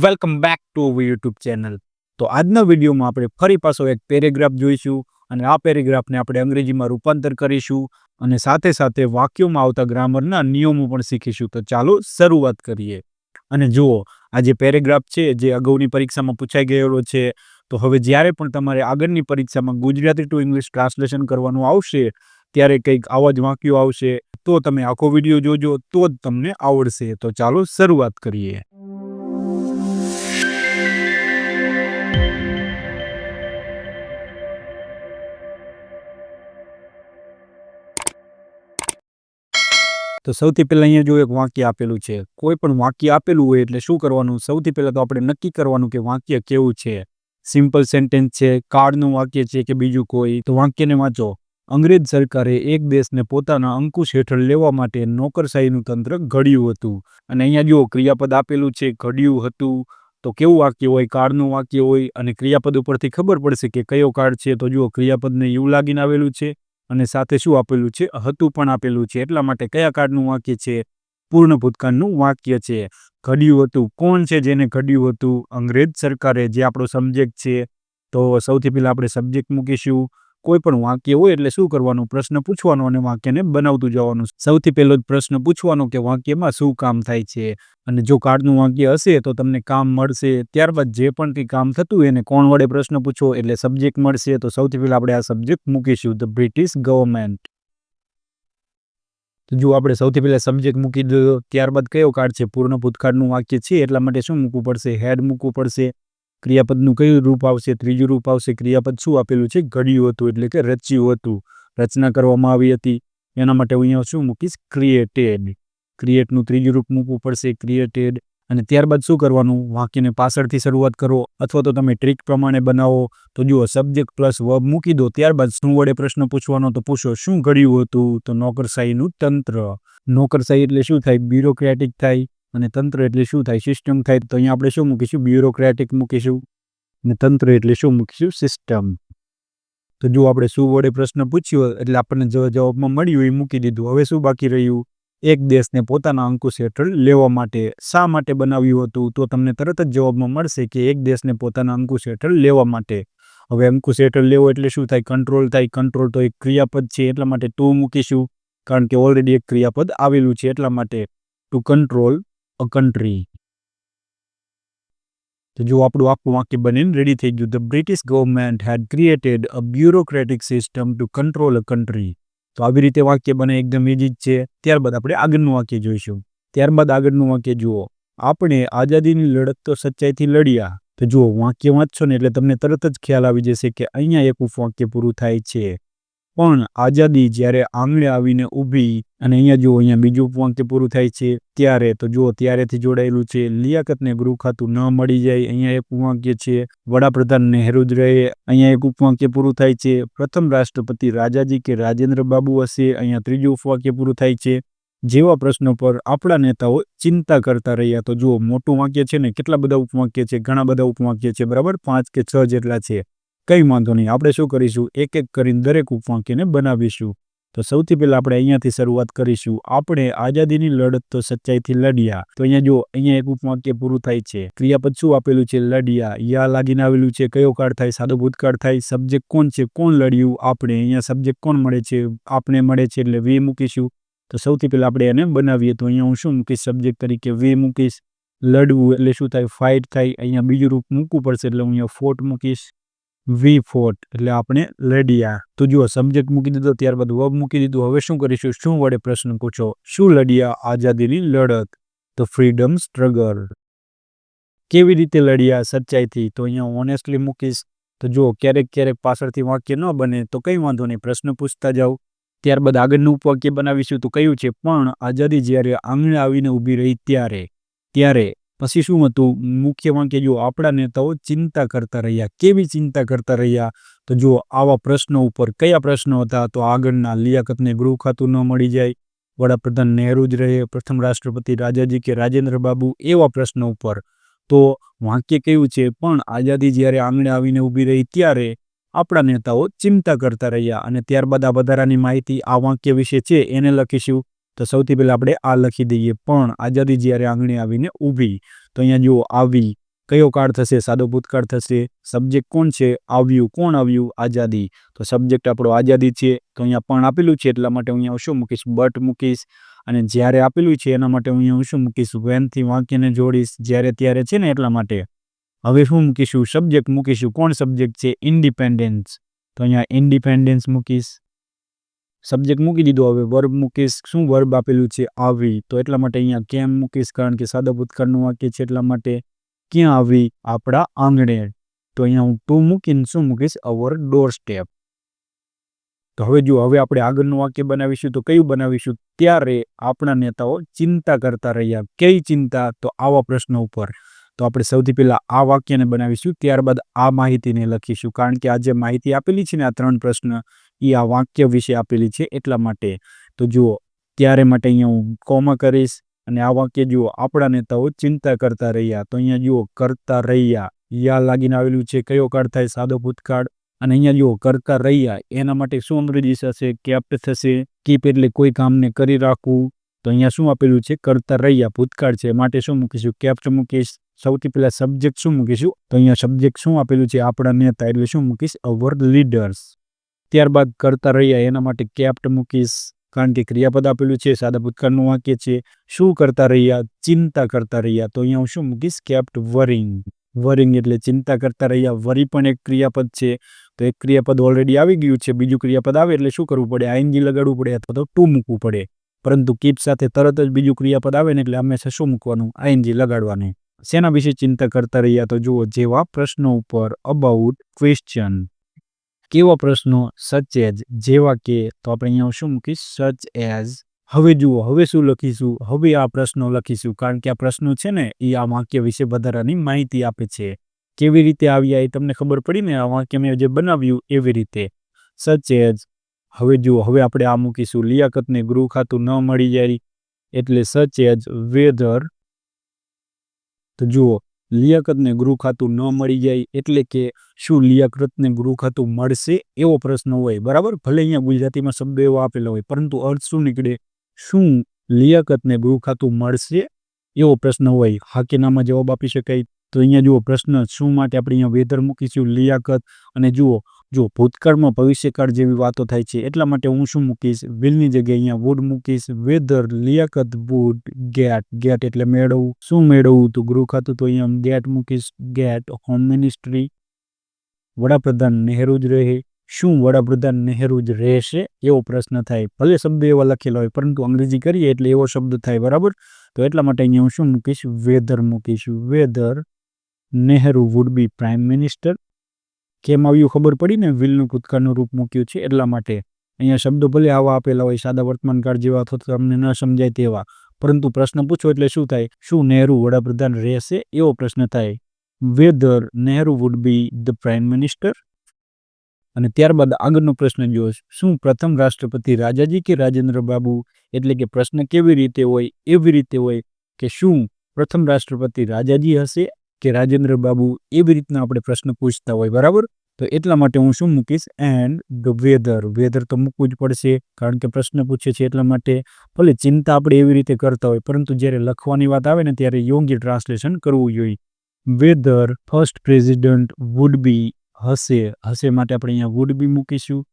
Welcome back to our YouTube channel. તો આજના વિડીયોમાં આપણે ફરી પાછો એક પેરેગ્રાફ જોઈશું અને આ પેરેગ્રાફને આપણે અંગ્રેજીમાં રૂપાંતર કરીશું અને સાથે સાથે વાક્યોમાં આવતા ગ્રામરના નિયમો પણ શીખીશું. તો ચાલો શરૂઆત કરીએ. અને જુઓ, આ જે પેરેગ્રાફ છે જે અગાઉની પરીક્ષામાં પૂછાઈ ગયેલો છે, તો હવે જ્યારે પણ તમારે આગળની પરીક્ષામાં ગુજરાતી ટુ ઇંગ્લિશ ટ્રાન્સલેશન કરવાનું આવશે ત્યારે કંઈક આવા જ વાક્યો આવશે. તો તમે આખો વિડીયો જોજો તો જ તમને આવડશે. તો ચાલો શરૂઆત કરીએ. તો સૌથી પહેલા અહીંયા જો એક વાક્ય આપેલું છે. કોઈ પણ વાક્ય આપેલું હોય એટલે શું કરવાનું? સૌથી પહેલા તો આપણે નક્કી કરવાનું કે વાક્ય કેવું છે. સિમ્પલ સેન્ટેન્સ છે, કાર્ડનું વાક્ય છે કે બીજું કોઈ. તો વાક્યને વાંચો. અંગ્રેજ સરકારે એક દેશને પોતાના અંકુશ હેઠળ લેવા માટે નોકરશાહીનું તંત્ર ઘડ્યું હતું. અને અહીંયા જો ક્રિયાપદ આપેલું છે, ઘડ્યું હતું. તો કેવું વાક્ય હોય? કાર્ડનું વાક્ય હોય. અને ક્રિયાપદ ઉપરથી ખબર પડશે કે કયો કાર્ડ છે. તો જુઓ, ક્રિયાપદને યુ લાગીને આવેલું છે અને સાથે શું આપેલું છે? હતું પણ આપેલું છે. એટલા માટે કયા કાર્ડનું વાક્ય છે? પૂર્ણ ભૂતકાળનું વાક્ય છે. ઘડ્યું હતું. કોણ છે જેને ઘડ્યું હતું? અંગ્રેજ સરકારે, જે આપણો સબ્જેક્ટ છે. તો સૌથી પહેલા આપણે સબ્જેક્ટ મૂકીશું. કોઈ પણ વાક્ય હોય એટલે શું કરવાનું? પ્રશ્ન પૂછવાનો અને વાક્યને બનાવતું જવાનું. સૌથી પહેલો જ પ્રશ્ન પૂછવાનો કે વાક્યમાં શું કામ થાય છે. અને જો કાર્ડનું વાક્ય હશે તો તમને કામ મળશે. ત્યારબાદ જે પણ કંઈ કામ થતું હોય એને કોણ વડે પ્રશ્ન પૂછો એટલે સબ્જેક્ટ મળશે. તો સૌથી પહેલા આપણે આ સબ્જેક્ટ મૂકીશું, ધ બ્રિટિશ ગવર્મેન્ટ. તો જો આપણે સૌથી પહેલા સબ્જેક્ટ મૂકી દો. ત્યારબાદ કયો કાર્ડ છે? પૂર્ણ ભૂતકાળનું વાક્ય છે એટલા માટે શું મૂકવું પડશે? હેડ મૂકવું પડશે. ક્રિયાપદનું કયું રૂપ આવશે? ત્રીજું રૂપ આવશે. ક્રિયાપદ શું આપેલું છે? ઘડ્યું હતું એટલે કે રચ્યું હતું, રચના કરવામાં આવી હતી. એના માટે હું અહીંયા શું મૂકીશ? ક્રિએટેડ. ક્રિએટનું ત્રીજું રૂપ મૂકવું પડશે, ક્રિએટેડ. અને ત્યારબાદ શું કરવાનું? વાક્યને પાછળથી શરૂઆત કરો અથવા તો તમે ટ્રીક પ્રમાણે બનાવો. તો જુઓ, સબ્જેક્ટ પ્લસ વર્બ મૂકી દો. ત્યારબાદ શું વડે પ્રશ્ન પૂછવાનો? તો પૂછો શું ઘડ્યું હતું? તો નોકરશાહીનું તંત્ર. નોકરશાહી એટલે શું થાય? બ્યુરોક્રેટિક થાય. અને તંત્ર એટલે શું થાય? સિસ્ટમ થાય. તો અહીંયા આપણે શું મૂકીશું? બ્યુરોક્રેટિક મૂકીશું. અને તંત્ર એટલે શું મૂકીશું? સિસ્ટમ. તો જો આપણે શું વડે પ્રશ્ન પૂછ્યો એટલે આપણને જવાબમાં મળ્યું એ મૂકી દીધું. હવે શું બાકી રહ્યું? એક દેશને પોતાના અંકુશ હેઠળ લેવા માટે. શા માટે બનાવ્યું હતું? તો તમને તરત જ જવાબમાં મળશે કે એક દેશને પોતાના અંકુશ હેઠળ લેવા માટે. હવે અંકુશ હેઠળ લેવો એટલે શું થાય? કંટ્રોલ થાય. કંટ્રોલ તો એક ક્રિયાપદ છે એટલા માટે ટુ મૂકીશું, કારણ કે ઓલરેડી એક ક્રિયાપદ આવેલું છે એટલા માટે. To control a country. તો જો આપણું આખું વાક્ય બનીને રેડી થઈ ગયું. The British government had created a bureaucratic system to control a country. તો આવી રીતે વાક્ય બને, એકદમ ઈજી જ છે. ત્યારબાદ આપણે આગળનું વાક્ય જોઈશું. ત્યારબાદ આગળનું વાક્ય જુઓ. આપણે આઝાદીની લડત તો સચ્ચાઈથી લડ્યા. તો જુઓ, વાક્ય વાંચશો ને એટલે તમને તરત જ ખ્યાલ આવી જશે કે અહીંયા એક ઉપવાક્ય પૂરું થાય છે. પણ આઝાદી જ્યારે આંગળે આવીને ઊભી, અને અહીંયા જુઓ, અહીંયા બીજું ઉપવાક્ય પૂરું થાય છે ત્યારે. તો જુઓ, ત્યારેથી જોડાયેલું છે. લિયાકતને ગૃહ ખાતું ન મળી જાય, અહીંયા એક ઉપવાક્ય છે. વડાપ્રધાન નહેરુ જ રહે, અહીંયા એક ઉપવાક્ય પૂરું થાય છે. પ્રથમ રાષ્ટ્રપતિ રાજાજી કે રાજેન્દ્ર બાબુ હશે, અહીંયા ત્રીજું ઉપવાક્ય પૂરું થાય છે. જેવા પ્રશ્નો પર આપણા નેતાઓ ચિંતા કરતા રહ્યા. તો જુઓ, મોટું વાક્ય છે ને, કેટલા બધા ઉપવાક્ય છે? ઘણા બધા ઉપવાક્ય છે, બરાબર, 5 કે 6 જેટલા છે. કંઈ વાંધો નહીં, આપણે શું કરીશું? એક એક કરીને દરેક ઉપવાક્યને બનાવીશું. તો સૌથી પહેલા આપણે અહીંયાથી શરૂઆત કરીશું. આપણે આઝાદીની લડત તો સચ્ચાઈથી લડ્યા. તો અહીંયા જો, અહીંયા એક ઉપવાક્ય પૂરું થાય છે. ક્રિયાપદ શું આપેલું છે? લડ્યા. યા લાગીને આવેલું છે. કયો કાળ થાય? સાદો ભૂતકાળ થાય. સબ્જેક્ટ કોણ છે? કોણ લડ્યું? આપણે. અહીંયા સબ્જેક્ટ કોણ મળે છે? આપણે મળે છે એટલે વી મૂકીશું. તો સૌથી પહેલા આપણે એને બનાવીએ. તો અહીંયા હું શું મૂકીશ? સબ્જેક્ટ તરીકે વી મૂકીશ. લડવું એટલે શું થાય? ફાઇટ થાય. અહીંયા બીજું રૂપ મૂકવું પડશે એટલે હું અહીંયા ફોર્ટ મૂકીશ. વી ફોર્ટ એટલે આપણે લડ્યા. તો જુઓ, સબ્જેક્ટ મૂકી દીધો, ત્યારબાદ વર્બ મૂકી દીધું. હવે શું કરીશું? શું વડે પ્રશ્ન પૂછો? શું લડ્યા? આઝાદીની લડત, ધ ફ્રીડમ સ્ટ્રગલ. કેવી રીતે લડ્યા? સચ્ચાઈથી. તો અહીંયા ઓનેસ્ટલી મૂકીશ. તો જુઓ, ક્યારેક ક્યારેક પાછળથી વાક્ય ન બને તો કંઈ વાંધો નહીં, પ્રશ્ન પૂછતા જાઓ. ત્યારબાદ આગળનું ઉપવાક્ય બનાવીશું. તો કયું છે? પણ આઝાદી જ્યારે આંગણે આવીને ઊભી રહી ત્યારે. પછી શું હતું? મુખ્ય વાક્ય જુઓ, આપણા નેતાઓ ચિંતા કરતા રહ્યા. કેવી ચિંતા કરતા રહ્યા? તો જુઓ, આવા પ્રશ્નો ઉપર. કયા પ્રશ્નો હતા? તો આગળના. લિયાકતને ગૃહ ખાતું ન મળી જાય, વડાપ્રધાન નહેરુ જ રહે, પ્રથમ રાષ્ટ્રપતિ રાજાજી કે રાજેન્દ્ર બાબુ, એવા પ્રશ્નો ઉપર. તો વાક્ય કેવું છે? પણ આઝાદી જ્યારે આંગણે આવીને ઊભી રહી ત્યારે આપણા નેતાઓ ચિંતા કરતા રહ્યા. અને ત્યારબાદ આ વધારાની માહિતી આ વાક્ય વિશે છે એને લખીશું. તો સૌથી પહેલા આપણે આ લખી દઈએ. પણ આઝાદી જ્યારે આંગણે આવીને ઊભી. તો અહીંયા જુઓ, આવી. કયો કાળ થશે? સાદો ભૂતકાળ થશે. સબ્જેક્ટ કોણ છે? આવ્યું. કોણ આવ્યું? આઝાદી. તો સબ્જેક્ટ આપણો આઝાદી છે. તો અહીંયા પણ આપેલું છે એટલા માટે અહીંયા હું શું મૂકીશ? બટ મૂકીશ. અને જ્યારે આપેલું છે એના માટે અહીંયા હું શું મૂકીશ? વેનથી વાક્યને જોડીશ. જ્યારે ત્યારે છે ને એટલા માટે. હવે શું મૂકીશું? સબ્જેક્ટ મૂકીશું. કોણ સબ્જેક્ટ છે? ઇન્ડિપેન્ડન્સ. તો અહીંયા ઇન્ડિપેન્ડન્સ મૂકીશ. સબ્જેક્ટ મૂકી દીધો. હવે વર્બ મૂકીશ. શું વર્બ આપેલું છે? આવી. તો એટલા માટે અહીંયા કેમ મૂકીશ? કારણ કે સાદા ભૂતકાળનું વાક્ય છે એટલા માટે. ક્યાં આવી? આપણા આંગણે. તો અહીંયા હું ટુ મૂકીને શું મૂકીશ? અવર ડોર સ્ટેપ. તો હવે જુઓ, હવે આપણે આગળનું વાક્ય બનાવીશું. તો કયું બનાવીશું? ત્યારે આપણા નેતાઓ ચિંતા કરતા રહ્યા. કઈ ચિંતા? તો આવા પ્રશ્નો ઉપર. તો આપણે સૌથી પહેલા આ વાક્યને બનાવીશું, ત્યારબાદ આ માહિતીને લખીશું. કારણ કે આ જે માહિતી આપેલી છે ને, આ 3 પ્રશ્ન એ આ વાક્ય વિશે આપેલી છે એટલા માટે. તો જુઓ, ત્યારે માટે અહીંયા હું કોમા કરીશ. અને આ વાક્ય જુઓ, આપણા નેતાઓ ચિંતા કરતા રહ્યા. તો અહીંયા જુઓ, કરતા રહ્યા, યા લાગીને આવેલું છે. કયો કાળ થાય? સાદો ભૂતકાળ. અને અહીંયા જુઓ, કરતા રહ્યા, એના માટે શું અંગ્રેજી થશે? કેપ્ટ થશે. કીપ એટલે કોઈ કામને કરી રાખવું. તો અહીંયા શું આપેલું છે? કરતા રહ્યા, ભૂતકાળ છે, માટે શું મૂકીશું? કેપ્ટ મૂકીશ. સૌથી પહેલા સબ્જેક્ટ શું મૂકીશું? તો અહીંયા સબ્જેક્ટ શું આપેલું છે? આપણા નેતા, એટલે શું મૂકીશ? અવર લીડર્સ. ત્યારબાદ કરતા રહ્યા, એના માટે કેપ્ટ મૂકીશ. કારણ કે ક્રિયાપદ આપેલું છે, સાદા ભૂતકાળનું વાક્ય છે. શું કરતા રહ્યા? ચિંતા કરતા રહ્યા. તો અહીંયા હું શું મૂકીશ? Kept worrying. વરિંગ એટલે ચિંતા કરતા રહ્યા. વરી પણ એક ક્રિયાપદ છે. તો એક ક્રિયાપદ ઓલરેડી આવી ગયું છે. બીજું ક્રિયાપદ આવે એટલે શું કરવું પડે? આઈએનજી લગાડવું પડે અથવા તો ટુ મૂકવું પડે. પરંતુ કીપ સાથે તરત જ બીજું ક્રિયાપદ આવે ને એટલે હંમેશા શું મૂકવાનું? આઈએનજી લગાડવાનું. શેના વિશે ચિંતા કરતા રહ્યા? તો જુઓ, જેવા પ્રશ્નો ઉપર. About question. કેવા પ્રશ્નો? સચ એઝ, જેવા કે. તો આપણે અહીંયા શું મૂકીશ? Such as. હવે જુઓ, હવે શું લખીશું? હવે આ પ્રશ્નો લખીશું. કારણ કે આ પ્રશ્નો છે ને એ આ વાક્ય વિશે વધારાની માહિતી આપે છે. કેવી રીતે આવ્યા એ તમને ખબર પડી ને? આ વાક્ય મેં જે બનાવ્યું એવી રીતે. Such as. હવે જુઓ, હવે આપણે આ મૂકીશું. લિયાકતને ગૃહ ખાતું ન મળી જાય એટલે સચ એઝ વેધર. તો જુઓ, લિયાકતને ગૃહ ખાતું ન મળી જાય એટલે કે શું લિયાકતને ગૃહ ખાતું મળશે એવો પ્રશ્ન હોય. બરાબર, ભલે અહીંયા ગુજરાતીમાં શબ્દ એવો આપેલો હોય, પરંતુ અર્થ શું નીકળે? શું લિયાકતને ગૃહ ખાતું મળશે એવો પ્રશ્ન હોય. હા કે નામાં જવાબ આપી શકાય. તો અહીંયા જુઓ, પ્રશ્ન શું માટે આપણે અહીંયા વેધર મૂકીશું? લિયાકત. અને જુઓ, જો ભૂતકાળમાં ભવિષ્યકાળ જેવી વાતો થાય છે એટલા માટે હું શું મૂકીશ? વિલની જગ્યાએ અહીંયા વુડ મૂકીશ. Whether Liaquat would get. Get એટલે મેળવવું. શું મેળવવું? તો ગૃહ ખાતું. તો અહીંયા ગેટ મૂકીશ. ગેટ. Home ministry. વડાપ્રધાન નહેરુ જ રહે. શું વડાપ્રધાન નહેરુ જ રહેશે એવો પ્રશ્ન થાય. ભલે શબ્દ એવા લખેલા હોય, પરંતુ અંગ્રેજી કરીએ એટલે એવો શબ્દ થાય. બરાબર, તો એટલા માટે અહીંયા હું શું મૂકીશ? વેધર મૂકીશું. Whether Nehru would be prime minister. કેમ આવ્યું ખબર પડી ને? વિલનું ભૂતકાળનું રૂપ મૂક્યું છે એટલા માટે. અહીંયા શબ્દો ભલે આવા આપેલા હોય, સાદા વર્તમાનકાળ જેવા અથવા તો તમને ન સમજાય તેવા, પરંતુ પ્રશ્ન પૂછો એટલે શું થાય? શું નહેરુ વડાપ્રધાન રહેશે એવો પ્રશ્ન થાય. Whether Nehru would be the prime minister. અને ત્યારબાદ આગળનો પ્રશ્ન જો, શું પ્રથમ રાષ્ટ્રપતિ રાજાજી કે રાજેન્દ્ર બાબુ? એટલે કે પ્રશ્ન કેવી રીતે હોય? એવી રીતે હોય કે શું પ્રથમ રાષ્ટ્રપતિ રાજાજી હશે કે રાજેન્દ્ર બાબુ? એવી રીતના આપણે પ્રશ્ન પૂછતા હોય. બરાબર, તો એટલા માટે હું શું મૂકીશ? And the weather. વેધર તો મૂકવું જ પડશે કારણ કે પ્રશ્ન પૂછે છે એટલા માટે. ભલે ચિંતા આપણે એવી રીતે કરતા હોય, પરંતુ જ્યારે લખવાની વાત આવે ને ત્યારે યોગ્ય ટ્રાન્સલેશન કરવું જોઈએ. Whether first president would be, હશે. હશે માટે આપણે અહીંયા વુડ બી મૂકીશું.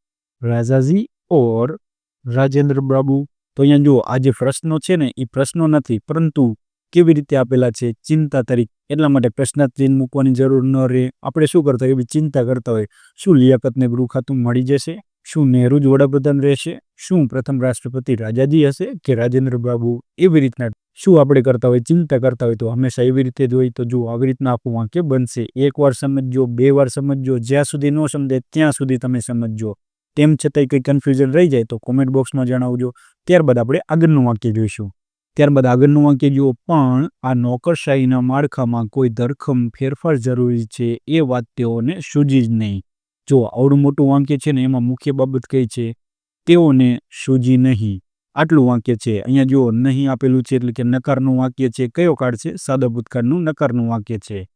રાજાજી ઓર રાજેન્દ્ર બાબુ. તો અહીંયા જુઓ, આ જે પ્રશ્નો છે ને એ પ્રશ્નો નથી, પરંતુ કેવી રીતે આપેલા છે? ચિંતા તરીકે. એટલા માટે પ્રશ્નાર્થ ચિહ્ન મૂકવાની જરૂર ન રહે. આપણે શું કરતા હોય? એવી ચિંતા કરતા હોય. શું લિયાકતને ગૃહ ખાતું મળી જશે? શું નહેરુ જ વડાપ્રધાન રહેશે? શું પ્રથમ રાષ્ટ્રપતિ રાજાજી હશે કે રાજેન્દ્ર બાબુ? એવી રીતના શું આપણે કરતા હોય? ચિંતા કરતા હોય. તો હંમેશા એવી રીતે જ હોય. તો જુઓ, આવી રીતના આપણું વાક્ય બનશે. એકવાર સમજજો, 2 વાર સમજજો, જ્યાં સુધી ન સમજે ત્યાં સુધી તમે સમજજો. તેમ છતાંય કંઈ કન્ફ્યુઝન રહી જાય તો કોમેન્ટ બોક્સમાં જણાવજો. ત્યારબાદ આપણે આગળનું વાક્ય જોઈશું. ત્યારબાદ આગળનું વાક્ય જુઓ, પણ આ નોકરશાહીના માળખામાં કોઈ ધરખમ ફેરફાર જરૂરી છે એ વાત તેઓને સૂઝી જ નહીં. જો આવડું મોટું વાક્ય છે ને, એમાં મુખ્ય બાબત કઈ છે? તેઓને સૂઝી નહીં. આટલું વાક્ય છે. અહીંયા જુઓ, નહીં આપેલું છે એટલે કે નકારનું વાક્ય છે. કયો કાળ છે? સાદા ભૂતકાળનું નકારનું વાક્ય છે.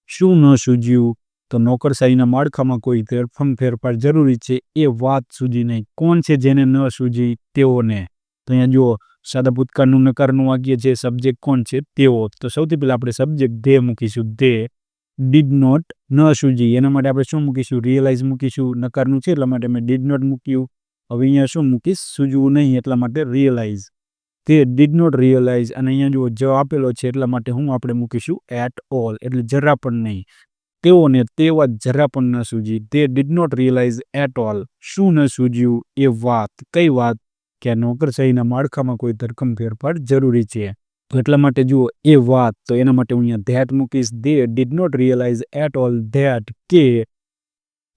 શું ન સૂઝ્યું? તો નોકરશાહીના માળખામાં કોઈ ધરખમ ફેરફાર જરૂરી છે એ વાત સૂઝી નહીં. કોણ છે જેને ન સૂઝી? તેઓને. તો અહીંયા જુઓ, સાદા ભૂતકાળનું નકારનું વાક્ય છે. સબ્જેક્ટ કોણ છે? તેઓ. તો સૌથી પહેલા આપણે સબ્જેક્ટ ધે મૂકીશું. ધે. ડીડ નોટ ન સૂજી, એના માટે આપણે શું મૂકીશું? રિયલાઇઝ મૂકીશું. નકારનું છે એટલા માટે મેં ડીડ નોટ મૂક્યું. હવે અહીંયા શું મૂકીશ? સૂજવું નહીં એટલા માટે રિયલાઇઝ. તે ડીડ નોટ રિયલાઇઝ, અને અહીંયા જો જવાબ આપેલો છે એટલા માટે હું આપણે મૂકીશું એટ ઓલ, એટલે જરા પણ નહીં. તેઓને તે વાત જરા પણ ન સૂજી. They did not realise at all. શું ન સૂજ્યું? એ વાત. કઈ વાત? કે આ નોકરશાહીના માળખામાં કોઈ ધરખમ ફેરફાર જરૂરી છે. તો એટલા માટે જુઓ એ વાત, તો એના માટે હું અહીંયા ધેટ મૂકીશ. They did not realise at all that, કે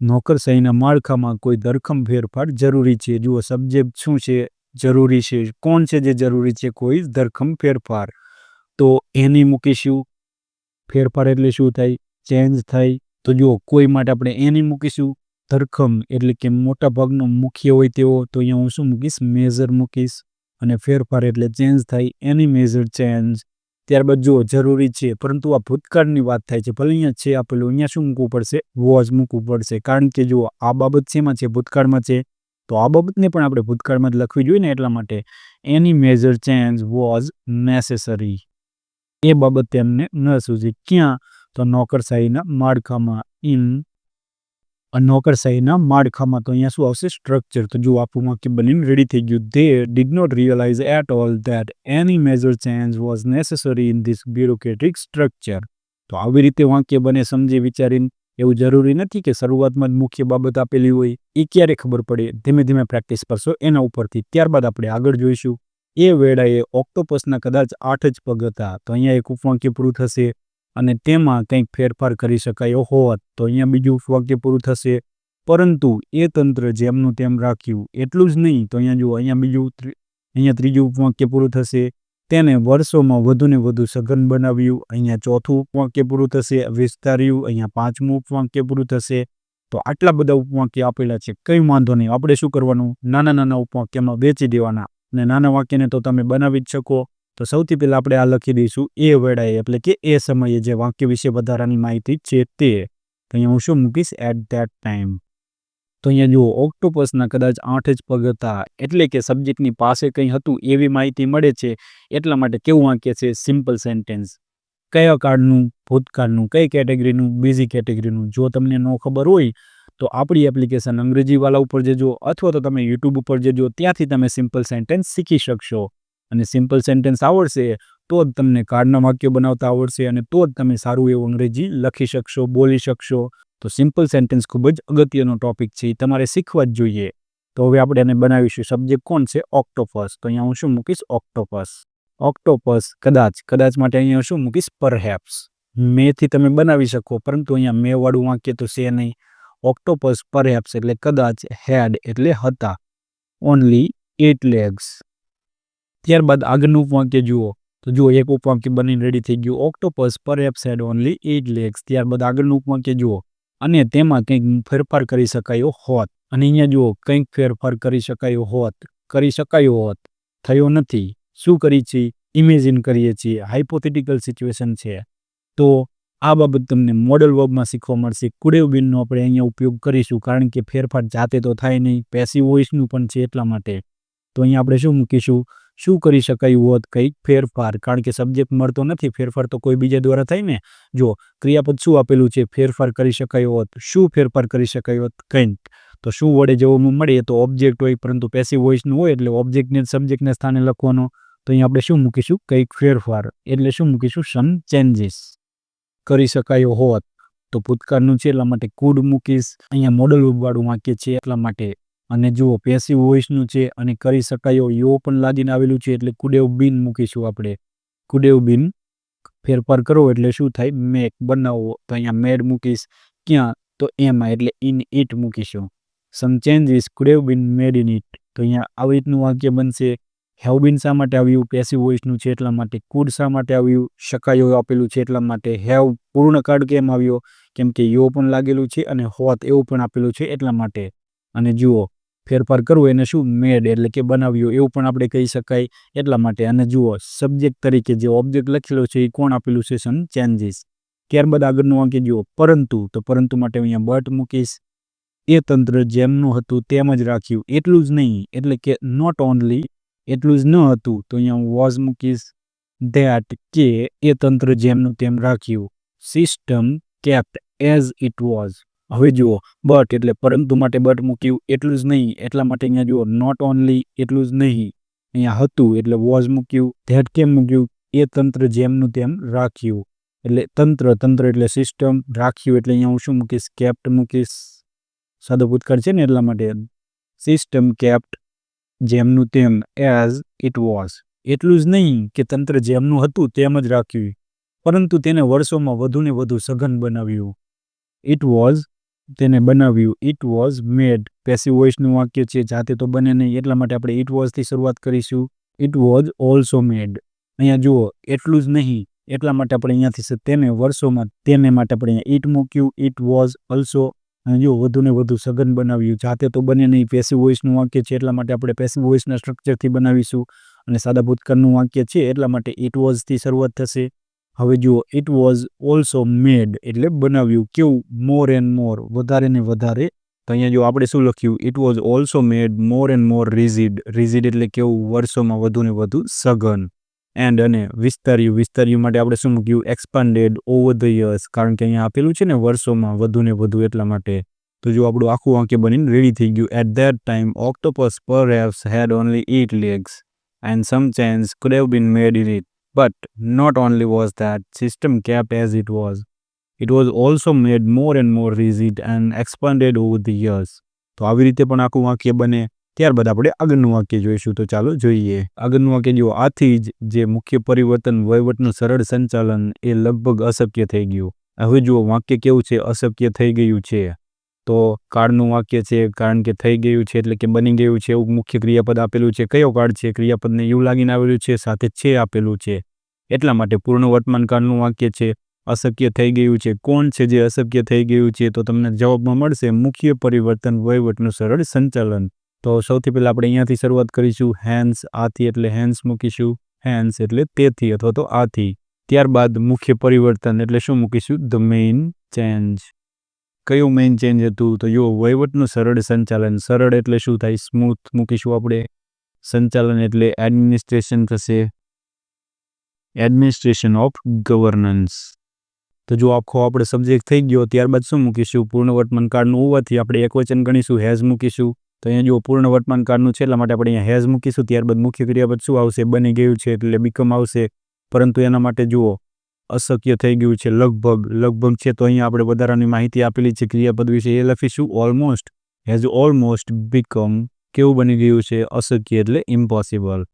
નોકરશાહીના માળખામાં કોઈ ધરખમ ફેરફાર જરૂરી છે. જુઓ સબ્જેક્ટ શું છે? જરૂરી છે. કોણ છે જે જરૂરી છે? કોઈ ધરખમ ફેરફાર. તો એની મૂકીશું. ફેરફાર એટલે શું થાય? ચેન્જ થાય. તો જુઓ કોઈ માટે આપણે એની મૂકીશું. ધરખમ એટલે કે મોટા ભાગનો મુખ્ય હોય તેવો, તો અહીંયા હું શું મૂકીશ? મેજર મૂકીશ. અને ફેરફાર એટલે ચેન્જ થાય. એની મેજર ચેન્જ. ત્યારબાદ જુઓ જરૂરી છે, પરંતુ આ ભૂતકાળની વાત થાય છે. ભલે અહીંયા છે આપેલું, અહીંયા શું મૂકવું પડશે? વોઝ મૂકવું પડશે. કારણ કે જુઓ આ બાબત શેમાં છે? ભૂતકાળમાં છે. તો આ બાબતને પણ આપણે ભૂતકાળમાં જ લખવી જોઈએ ને, એટલા માટે એની મેજર ચેન્જ વોઝ નેસેસરી. એ બાબત તેમને ન સૂજી. ક્યાં? તો નોકરશાહીના માળખામાં. ઇન નોકરશાહીના માળખામાં. તો અહીંયા શું આવશે? સ્ટ્રક્ચર. તો જો આપણું વાક્ય બનીને રેડી થઈ ગયું. They did not realize at all that any major change was necessary in this bureaucratic structure. તો આવી રીતે વાક્ય બને સમજી વિચારીને. એવું જરૂરી નથી કે શરૂઆતમાં જ મુખ્ય બાબત આપેલી હોય. એ ક્યારે ખબર પડે? ધીમે ધીમે પ્રેક્ટિસ કરશો એના ઉપરથી. ત્યારબાદ આપણે આગળ જોઈશું. એ વેળાએ ઓક્ટોપસના કદાચ 8 જ પગ હતા. તો અહીંયા એક ઉપવાક્ય પૂરું થશે. અને તેમાં કંઈક ફેરફાર કરી શકાયો હોત. તો અહીંયા બીજું વાક્ય પૂરું થશે. પરંતુ એ તંત્ર જેમનું તેમ રાખ્યું. એટલું જ નહીં, તો અહીંયા જુઓ અહીંયા ત્રીજું વાક્ય પૂરું થશે. તેને વર્ષોમાં વધુને વધુ સઘન બનાવ્યું. અહીંયા ચોથું ઉપવાક્ય પૂરું થશે. વિસ્તાર્યું. અહીંયા પાંચમું ઉપવાક્ય પૂરું થશે. તો આટલા બધા ઉપવાક્ય આપેલા છે. કંઈ વાંધો નહીં. આપણે શું કરવાનું? નાના નાના ઉપવાક્યમાં વેચી દેવાના. અને નાના વાક્યને તો તમે બનાવી જ શકો. તો સૌથી પહેલાં આપણે આ લખી દઈશું. એ વેળાએ એટલે કે એ સમયે જે વાક્ય વિશે વધારાની માહિતી છે તે. તો અહીંયા હું શું મૂકીશ? At that time. તો અહીંયા જુઓ ઓક્ટોપસના કદાચ 8 જ પગ હતા. એટલે કે સબ્જેક્ટની પાસે કંઈ હતું એવી માહિતી મળે છે. એટલા માટે કેવું વાક્ય છે? Simple sentence. કયા કાળનું? ભૂતકાળનું. કઈ કેટેગરીનું? બીજી કેટેગરીનું. જો તમને ન ખબર હોય તો આપણી એપ્લિકેશન અંગ્રેજીવાલા ઉપર જજો, અથવા તો તમે યુટ્યુબ ઉપર જજો. ત્યાંથી તમે સિમ્પલ સેન્ટેન્સ શીખી શકશો. અને સિમ્પલ સેન્ટેન્સ આવડશે તો જ તમને કાળના વાક્ય બનાવતા આવડશે, અને તો જ તમે સારું એવું અંગ્રેજી લખી શકશો, બોલી શકશો. તો સિમ્પલ સેન્ટેન્સ ખૂબ જ અગત્યનો ટોપિક છે. તમારે શીખવા જ જોઈએ. તો હવે આપણે એને બનાવીશું. સબ્જેક્ટ કોણ છે? ઓક્ટોપસ. તો અહીંયા હું શું મૂકીશ? ઓક્ટોપસ. ઓક્ટોપસ કદાચ. કદાચ માટે અહીંયા શું મૂકીશ? પરહેપ્સ. મેથી તમે બનાવી શકો, પરંતુ અહીંયા મે વાળું વાક્ય તો છે નહીં. ઓક્ટોપસ પરહેપ્સ એટલે કદાચ. હેડ એટલે હતા. Only 8 legs. ત્યારબાદ આગળનું ઉપવાક્ય જુઓ. તો જુઓ એક ઉપવાક્ય બનીને રેડી થઈ ગયું. ઓક્ટોપસ પરહેપ્સ હેડ ઓનલી 8 legs. ત્યારબાદ આગળનું ઉપવાક્ય જુઓ. અને તેમાં કંઈક ફેરફાર કરી શકાયો હોત. અને અહીંયા જુઓ કંઈક ફેરફાર કરી શકાયો હોત. કરી શકાયો હોત. થયો નથી. શું કરી છીએ? ઇમેજિન કરીએ છીએ. હાઇપોથેટિકલ સિચ્યુએશન છે. તો આ બાબત તમને મોડલ વર્બમાં શીખવા મળશે. કુડ હેવ બીનનો આપણે અહીંયા ઉપયોગ કરીશું, કારણ કે ફેરફાર જાતે તો થાય નહીં. પેસિવ વોઇસનું પણ છે એટલા માટે. તો અહીંયા આપણે શું મૂકીશું? શું કરી શકાયું હોત? કંઈક ફેરફાર. કારણ કે સબ્જેક્ટ મળતો નથી. ફેરફાર તો કોઈ બીજા દ્વારા થાય ને. જો ક્રિયાપદ શું આપેલું છે? ફેરફાર કરી શકાયો હોત. શું ફેરફાર કરી શકાયો હોત? કંઈક. તો શું વડે જવાબ મળે તો ઓબ્જેક્ટ હોય, પરંતુ પેસિવ વોઇસનું હોય એટલે ઓબ્જેક્ટને સબ્જેક્ટના સ્થાને લખવાનો. તો અહીંયા આપણે શું મૂકીશું? કંઈક ફેરફાર. એટલે શું મૂકીશું? Some changes. કરી શકાયો હોત. તો ભૂતકાળનું છે એટલા માટે કુડ મૂકીશ. અહીંયા મોડલ વાળું વાક્ય છે એટલા માટે. અને જુઓ પેસિવ વોઇસનું છે અને કરી શકાયો યો પણ લાદીને આવેલું છે એટલે કુડ હેવ બીન મૂકીશું આપણે. કુડ હેવ બીન. ફેરફાર કરો એટલે શું થાય? મેક. બનાવો. તો અહીંયા મેડ મૂકીશ. ક્યાં? તો એમાં એટલે ઇન ઇટ મૂકીશું. Some changes could have been made in it. તો અહીંયા આવી રીતનું વાક્ય બનશે. હેવ બીન શા માટે આવ્યું? પેસિવ વોઇસનું છે એટલા માટે. કુડ શા માટે આવ્યું? શકાયો આપેલું છે એટલા માટે. હેવ પૂર્ણ કાળ કેમ આવ્યો? કેમ કે યો પણ લાગેલું છે અને હોત એવું પણ આપેલું છે એટલા માટે. અને જુઓ ફેરફાર કરવો એને શું? મેડ એટલે કે બનાવ્યો એવું પણ આપણે કહી શકાય એટલા માટે. અને જુઓ સબ્જેક્ટ તરીકે જે ઓબ્જેક્ટ લખેલો છે એ કોણ આપેલું છે? સમ ચેન્જીસ. ત્યારબાદ આગળનું વાક્ય જુઓ. પરંતુ. તો પરંતુ માટે અહીંયા બટ મૂકીશ. એ તંત્ર જેમનું હતું તેમ જ રાખ્યું. એટલું જ નહીં એટલે કે નોટ ઓનલી. એટલું જ ન હતું તો અહીંયા હું વોઝ મૂકીશ. ધેટ કે એ તંત્ર જેમનું તેમ રાખ્યું. System kept as it was. હવે જુઓ બટ એટલે પરંતુ માટે બટ મૂક્યું, એટલું જ નહીં એટલા માટે અહીંયા જુઓ નોટ ઓનલી, એટલું જ નહીં અહીંયા હતું એટલે વોઝ મૂક્યું. ધેટ કેમ મૂક્યું? એ તંત્ર જેમનું તેમ રાખ્યું, એટલે તંત્ર એટલે સિસ્ટમ, રાખ્યું એટલે અહીંયા હું શું મૂકીશ? કેપ્ટ મૂકીશ. સાદો ભૂતકાળ છે ને એટલા માટે સિસ્ટમ કેપ્ટ જેમનું તેમ એઝ ઇટ વોઝ. એટલું જ નહીં કે તંત્ર જેમનું હતું તેમ જ રાખ્યું, પરંતુ તેને વર્ષોમાં વધુને વધુ સઘન બનાવ્યું. ઇટ વોઝ તેને બનાવ્યું. ઇટ વોઝ મેડ પેસિવ વોઇસનું વાક્ય છે, જાતે તો બને નહીં એટલા માટે આપણે ઇટ વોઝથી શરૂઆત કરીશું. ઇટ વોઝ ઓલ્સો મેડ. અહીંયા જુઓ એટલું જ નહીં એટલા માટે આપણે અહીંયાથી તેને વર્ષોમાં તેને માટે આપણે અહીંયા ઇટ મૂક્યું. It was also. અને જો વધુને વધુ સઘન બનાવ્યું, જાતે તો બને નહીં પેસિવ વોઇસનું વાક્ય છે એટલા માટે આપણે પેસિવ વોઇસના સ્ટ્રક્ચરથી બનાવીશું, અને સાદા ભૂતકાળનું વાક્ય છે એટલા માટે ઇટ વોઝથી શરૂઆત થશે. હવે જુઓ ઇટ વોઝ ઓલ્સો મેડ એટલે બનાવ્યું. કેવું? મોર એન્ડ મોર, વધારે ને વધારે. તો અહીંયા જો આપણે શું લખ્યું? It was also made more and more rigid. Rigid એટલે કેવું? વર્ષોમાં વધુ ને વધુ સઘન. એન્ડ અને વિસ્તાર્યું માટે આપણે શું મૂક્યું? એક્સપાન્ડેડ ઓવર ધ યર્સ, કારણ કે અહીંયા આપેલું છે ને વર્ષોમાં વધુ ને વધુ એટલા માટે. તો જો આપણું આખું વાક્ય બનીને રેડી થઈ ગયું. At that time octopus perhaps had only 8 legs and some change could have been made in it. But not only was that system kept as it was also made more and more rigid and expanded over the years. તો આવી રીતે પણ આખું વાક્ય બને. ત્યારબાદ આપણે આગળનું વાક્ય જોઈશું. તો ચાલો જોઈએ. આગળનું વાક્ય જો આથી જ જે મુખ્ય પરિવર્તન વહીવટનું સરળ સંચાલન એ લગભગ અશક્ય થઈ ગયું. હવે જુઓ વાક્ય કેવું છે? અશક્ય થઈ ગયું છે. તો કાળનું વાક્ય છે, કારણ કે થઈ ગયું છે એટલે કે બની ગયું છે એવું મુખ્ય ક્રિયાપદ આપેલું છે. કયો કાળ છે? ક્રિયાપદને એવું લાગીને આવેલું છે, સાથે છે આપેલું છે એટલા માટે પૂર્ણ વર્તમાન કાળનું વાક્ય છે. અશક્ય થઈ ગયું છે. કોણ છે જે અશક્ય થઈ ગયું છે? તો તમને જવાબમાં મળશે મુખ્ય પરિવર્તન વહીવટનું સરળ સંચાલન. તો સૌથી પહેલાં આપણે અહીંયાથી શરૂઆત કરીશું. હેન્સ, આથી એટલે હેન્સ મૂકીશું. હેન્સ એટલે તેથી અથવા તો આથી. ત્યારબાદ મુખ્ય પરિવર્તન એટલે શું મૂકીશું? The main change. કયું મેઇન ચેન્જ હતું? તો જો વહીવટનું સરળ સંચાલન. સરળ એટલે શું થાય? સ્મૂથ મૂકીશું આપણે. સંચાલન એટલે એડમિનિસ્ટ્રેશન થશે. Administration of governance. તો જો આખો આપણે સબ્જેક્ટ થઈ ગયો, ત્યારબાદ શું મૂકીશું? પૂર્ણ વર્તમાન કાળનું હોવાથી આપણે એકવચન ગણીશું, હેઝ મૂકીશું. તો અહીંયા જો પૂર્ણ વર્તમાન કાળનું છે એટલા માટે આપણે અહીંયા હેઝ મૂકીશું. ત્યારબાદ મુખ્ય ક્રિયાપદ શું આવશે? બની ગયું છે એટલે બીકમ આવશે. પરંતુ એના માટે જુઓ અશક્ય થઈ ગયું છે. લગભગ છે તો અહીંયા આપણે વધારાની માહિતી આપેલી છે ક્રિયાપદ વિશે, એ લખીશું. ઓલમોસ્ટ. Has almost become. કેવું બની ગયું છે? અશક્ય એટલે ઇમ્પોસિબલ.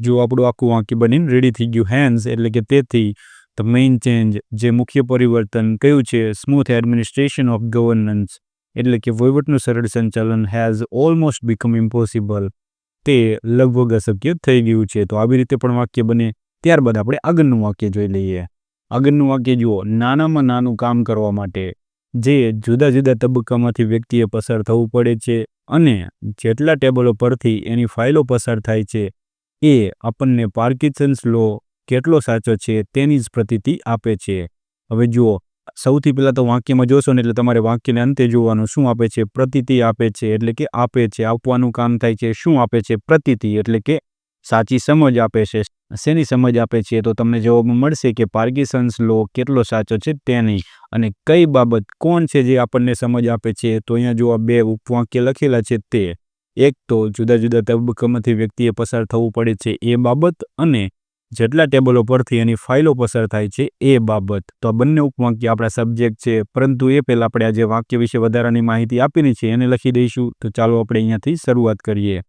જો આપણું આખું વાક્ય બનીને રેડી થઈ ગયું. હેન્સ એટલે કે તેથી. ધ મેઇન ચેન્જ જે મુખ્ય પરિવર્તન કયું છે? સ્મૂથ એડમિનિસ્ટ્રેશન ઓફ ગવર્નન્સ એટલે કે વહીવટનું સરળ સંચાલન. હેઝ ઓલમોસ્ટ બીકમ ઇમ્પોસિબલ તે લગભગ અશક્ય થઈ ગયું છે. તો આવી રીતે પણ વાક્ય બને. ત્યારબાદ આપણે આગળનું વાક્ય જોઈ લઈએ. આગળનું વાક્ય જુઓ. નાનામાં નાનું કામ કરવા માટે જે જુદા જુદા તબક્કામાંથી વ્યક્તિએ પસાર થવું પડે છે અને જેટલા ટેબલો પરથી એની ફાઇલો પસાર થાય છે એ આપણને પાર્કિન્સન્સ લો કેટલો સાચો છે તેની જ પ્રતીતિ આપે છે. હવે જુઓ સૌથી પહેલાં તો વાક્યમાં જોશો ને એટલે તમારે વાક્યને અંતે જોવાનું. શું આપે છે? પ્રતીતિ આપે છે. એટલે કે આપે છે, આપવાનું કામ થાય છે. શું આપે છે? પ્રતીતિ એટલે કે સાચી સમજ આપે છે. શેની સમજ આપે છે? તો તમને જવાબમાં મળશે કે પાર્કિન્સન્સ લો કેટલો સાચો છે તેની. અને કઈ બાબત, કોણ છે જે આપણને સમજ આપે છે? તો અહીંયા જો આ બે ઉપવાક્ય લખેલા છે તે. એક તો જુદા જુદા તબક્કામાંથી વ્યક્તિએ પસાર થવું પડે છે એ બાબત, અને જેટલા ટેબલો પરથી એની ફાઇલો પસાર થાય છે એ બાબત. તો આ બંને ઉપવાક્ય આપણા સબ્જેક્ટ છે, પરંતુ એ પહેલાં આપણે આજે વાક્ય વિશે વધારાની માહિતી આપીની છે એને લખી દઈશું. તો ચાલો આપણે અહીંયાથી શરૂઆત કરીએ.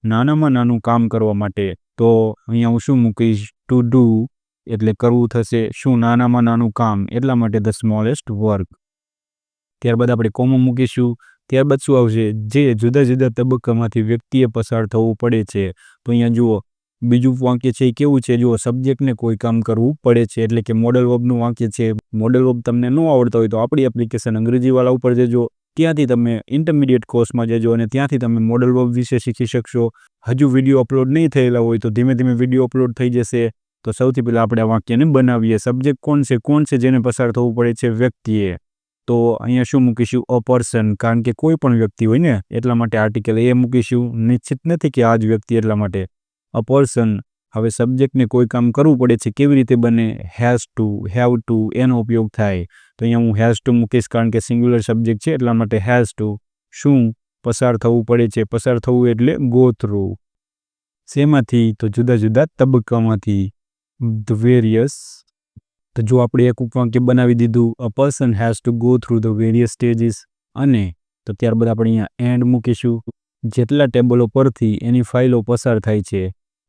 નાનામાં નાનું કામ કરવા માટે. તો અહીંયા હું શું મૂકીશ? ટુ ડુ એટલે કરવું થશે. શું? નાનામાં નાનું કામ એટલા માટે ધ સ્મોલેસ્ટ વર્ક. ત્યારબાદ આપણે કોમા મૂકીશું. ત્યારબાદ શું આવશે? જે જુદા જુદા તબક્કામાંથી વ્યક્તિએ પસાર થવું પડે છે. તો અહીંયા જુઓ બીજું વાક્ય છે એ કેવું છે? જુઓ સબ્જેક્ટને કોઈ કામ કરવું પડે છે એટલે કે મોડલ વર્બનું વાક્ય છે. મોડલ વર્બ તમને ન આવડતા હોય તો આપણી એપ્લિકેશન અંગ્રેજીવાળા ઉપર જજો, ત્યાંથી તમે ઇન્ટરમીડિયેટ કોર્સમાં જજો અને ત્યાંથી તમે મોડલ વર્બ વિશે શીખી શકશો. હજુ વિડીયો અપલોડ નહીં થયેલા હોય તો ધીમે ધીમે વિડીયો અપલોડ થઈ જશે. તો સૌથી પહેલાં આપણે આ વાક્યને બનાવીએ. સબ્જેક્ટ કોણ છે જેને પસાર થવું પડે છે? વ્યક્તિએ. તો અહીંયા શું મૂકીશું? અ પર્સન, કારણ કે કોઈ પણ વ્યક્તિ હોય ને એટલા માટે આર્ટિકલ એ મૂકીશું. નિશ્ચિત નથી કે આ જ વ્યક્તિ એટલા માટે. અ પર્સન હવે સબ્જેક્ટને કોઈ કામ કરવું પડે છે કેવી રીતે બને? હેઝ ટુ, હેવ ટુ એનો ઉપયોગ થાય. તો અહીંયા હું હેઝ ટુ મૂકીશ કારણ કે સિંગ્યુલર સબ્જેક્ટ છે એટલા માટે હેઝ ટુ. શું? પસાર થવું પડે છે. પસાર થવું એટલે ગો થ્રુ. શેમાંથી? તો જુદા જુદા તબક્કામાંથી. The various. તો જો આપણે એક ઉપવાક્ય બનાવી દીધું, a person has to go through the various stages, અને તો ત્યારબાદ આપણે અહીંયા એન્ડ મૂકીશું. જેટલા ટેબલો પરથી એની ફાઇલો પસાર થાય છે,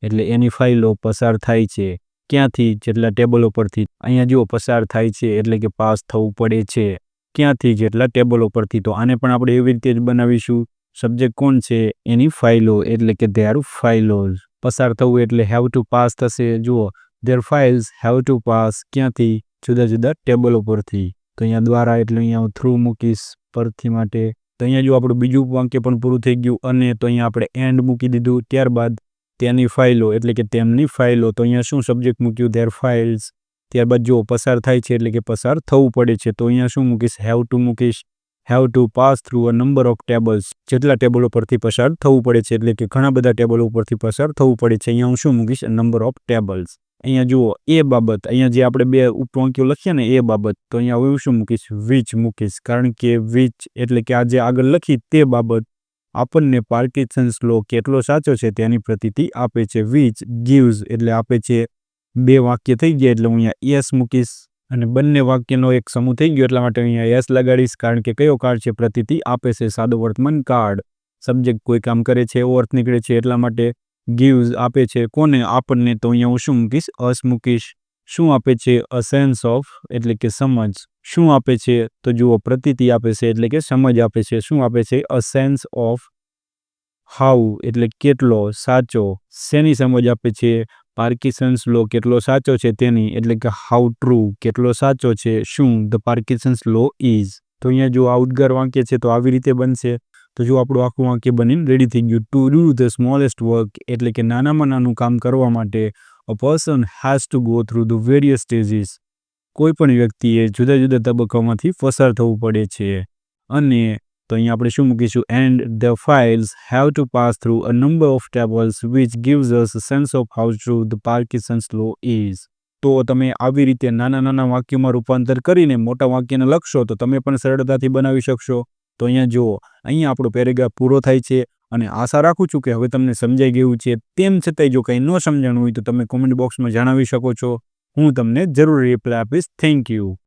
એટલે એની ફાઇલો પસાર થાય છે ક્યાંથી? જેટલા ટેબલો પરથી. અહીંયા જુઓ પસાર થાય છે એટલે કે પાસ થવું પડે છે. ક્યાંથી? જેટલા ટેબલો પરથી. તો આને પણ આપણે એવી રીતે જ બનાવીશું. સબ્જેક્ટ કોણ છે? એની ફાઇલો એટલે કે ધેર ફાઇલોઝ. પસાર થવું એટલે હેવ ટુ પાસ થશે. જુઓ there files have to pass ક્યાંથી? જુદા જુદા ટેબલો પરથી. તો અહીંયા દ્વારા એટલે અહીંયા હું થ્રુ મૂકીશ પરથી માટે. તો અહીંયા જો આપણું બીજું વાક્ય પણ પૂરું થઈ ગયું, અને તો અહીંયા આપણે એન્ડ મૂકી દીધું. ત્યારબાદ તેની ફાઇલો એટલે કે તેમની ફાઇલો. તો અહીંયા શું સબ્જેક્ટ મૂક્યું? There files. ત્યારબાદ જો પસાર થાય છે એટલે કે પસાર થવું પડે છે, તો અહીંયા શું મૂકીશ? હેવ ટુ મૂકીશ. Have to pass through a number of tables. જેટલા ટેબલો પરથી પસાર થવું પડે છે એટલે કે ઘણા બધા ટેબલો ઉપરથી પસાર થવું પડે છે. અહીંયા હું શું મૂકીશ? Number of tables. અહીંયા જુઓ એ બાબત, અહીંયા જે આપણે બે ઉપવાક્યો લખ્યા ને એ બાબત, તો અહીંયા હું શું મૂકીશ? વિચ મૂકીશ. કારણ કે વિચ એટલે કે આ જે આગળ લખી તે બાબત આપણને પાર્કિન્સન્સ લો કેટલો સાચો છે તેની પ્રતીતિ આપે છે. વિચ ગીવ્સ એટલે આપે છે. બે વાક્ય થઈ ગયા એટલે હું અહીંયા યસ મૂકીશ, અને બંને વાક્યનો એક સમૂહ થઈ ગયો એટલા માટે અહીંયા યસ લગાડીશ. કારણ કે કયો કાર્ડ છે? પ્રતીતિ આપે છે. સાદો વર્તમાન કાર્ડ. સબ્જેક્ટ કોઈ કામ કરે છે એવો અર્થ નીકળે છે એટલા માટે ગીવ્સ આપે છે. કોને? આપણને. તો અહીંયા હું શું મૂકીશ? અસ મૂકીશ. શું આપે છે? અ સેન્સ ઓફ એટલે કે સમજ. શું આપે છે? તો જુઓ પ્રતીતિ આપે છે એટલે કે સમજ આપે છે. શું આપે છે? અ સેન્સ ઓફ. હાઉ એટલે કેટલો સાચો. શેની સમજ આપે છે? પાર્કિન્સન્સ લો કેટલો સાચો છે તેની, એટલે કે હાઉ ટ્રુ કેટલો સાચો છે. શું? The Parkinson's law is. તો અહીંયા જો આ ઉદ્ગાર વાક્ય છે તો આવી રીતે બનશે. તો જો આપણું આખું વાક્ય બનીને રેડી થઈ ગયું. To do the smallest work એટલે કે નાનામાં નાનું કામ કરવા માટે a person has to go through the various stages. કોઈ પણ વ્યક્તિએ જુદા જુદા તબક્કામાંથી પસાર થવું પડે છે. અને તો અહીંયા આપણે શું મૂકીશું? And the files have to pass through a number of tables which gives us a sense of how true the Parkinson's law is. તો તમે આવી રીતે નાના નાના વાક્યોમાં રૂપાંતર કરીને મોટા વાક્યને લખશો તો તમે પણ સરળતાથી બનાવી શકશો. તો અહીંયા જુઓ, અહીંયા આપણો પેરેગ્રાફ પૂરો થાય છે, અને આશા રાખું છું કે હવે તમને સમજાઈ ગયું છે. તેમ છતાંય જો કંઈ ન સમજાણું હોય તો તમે કોમેન્ટ બોક્સમાં જણાવી શકો છો. હું તમને જરૂર રિપ્લાય આપીશ. Thank you.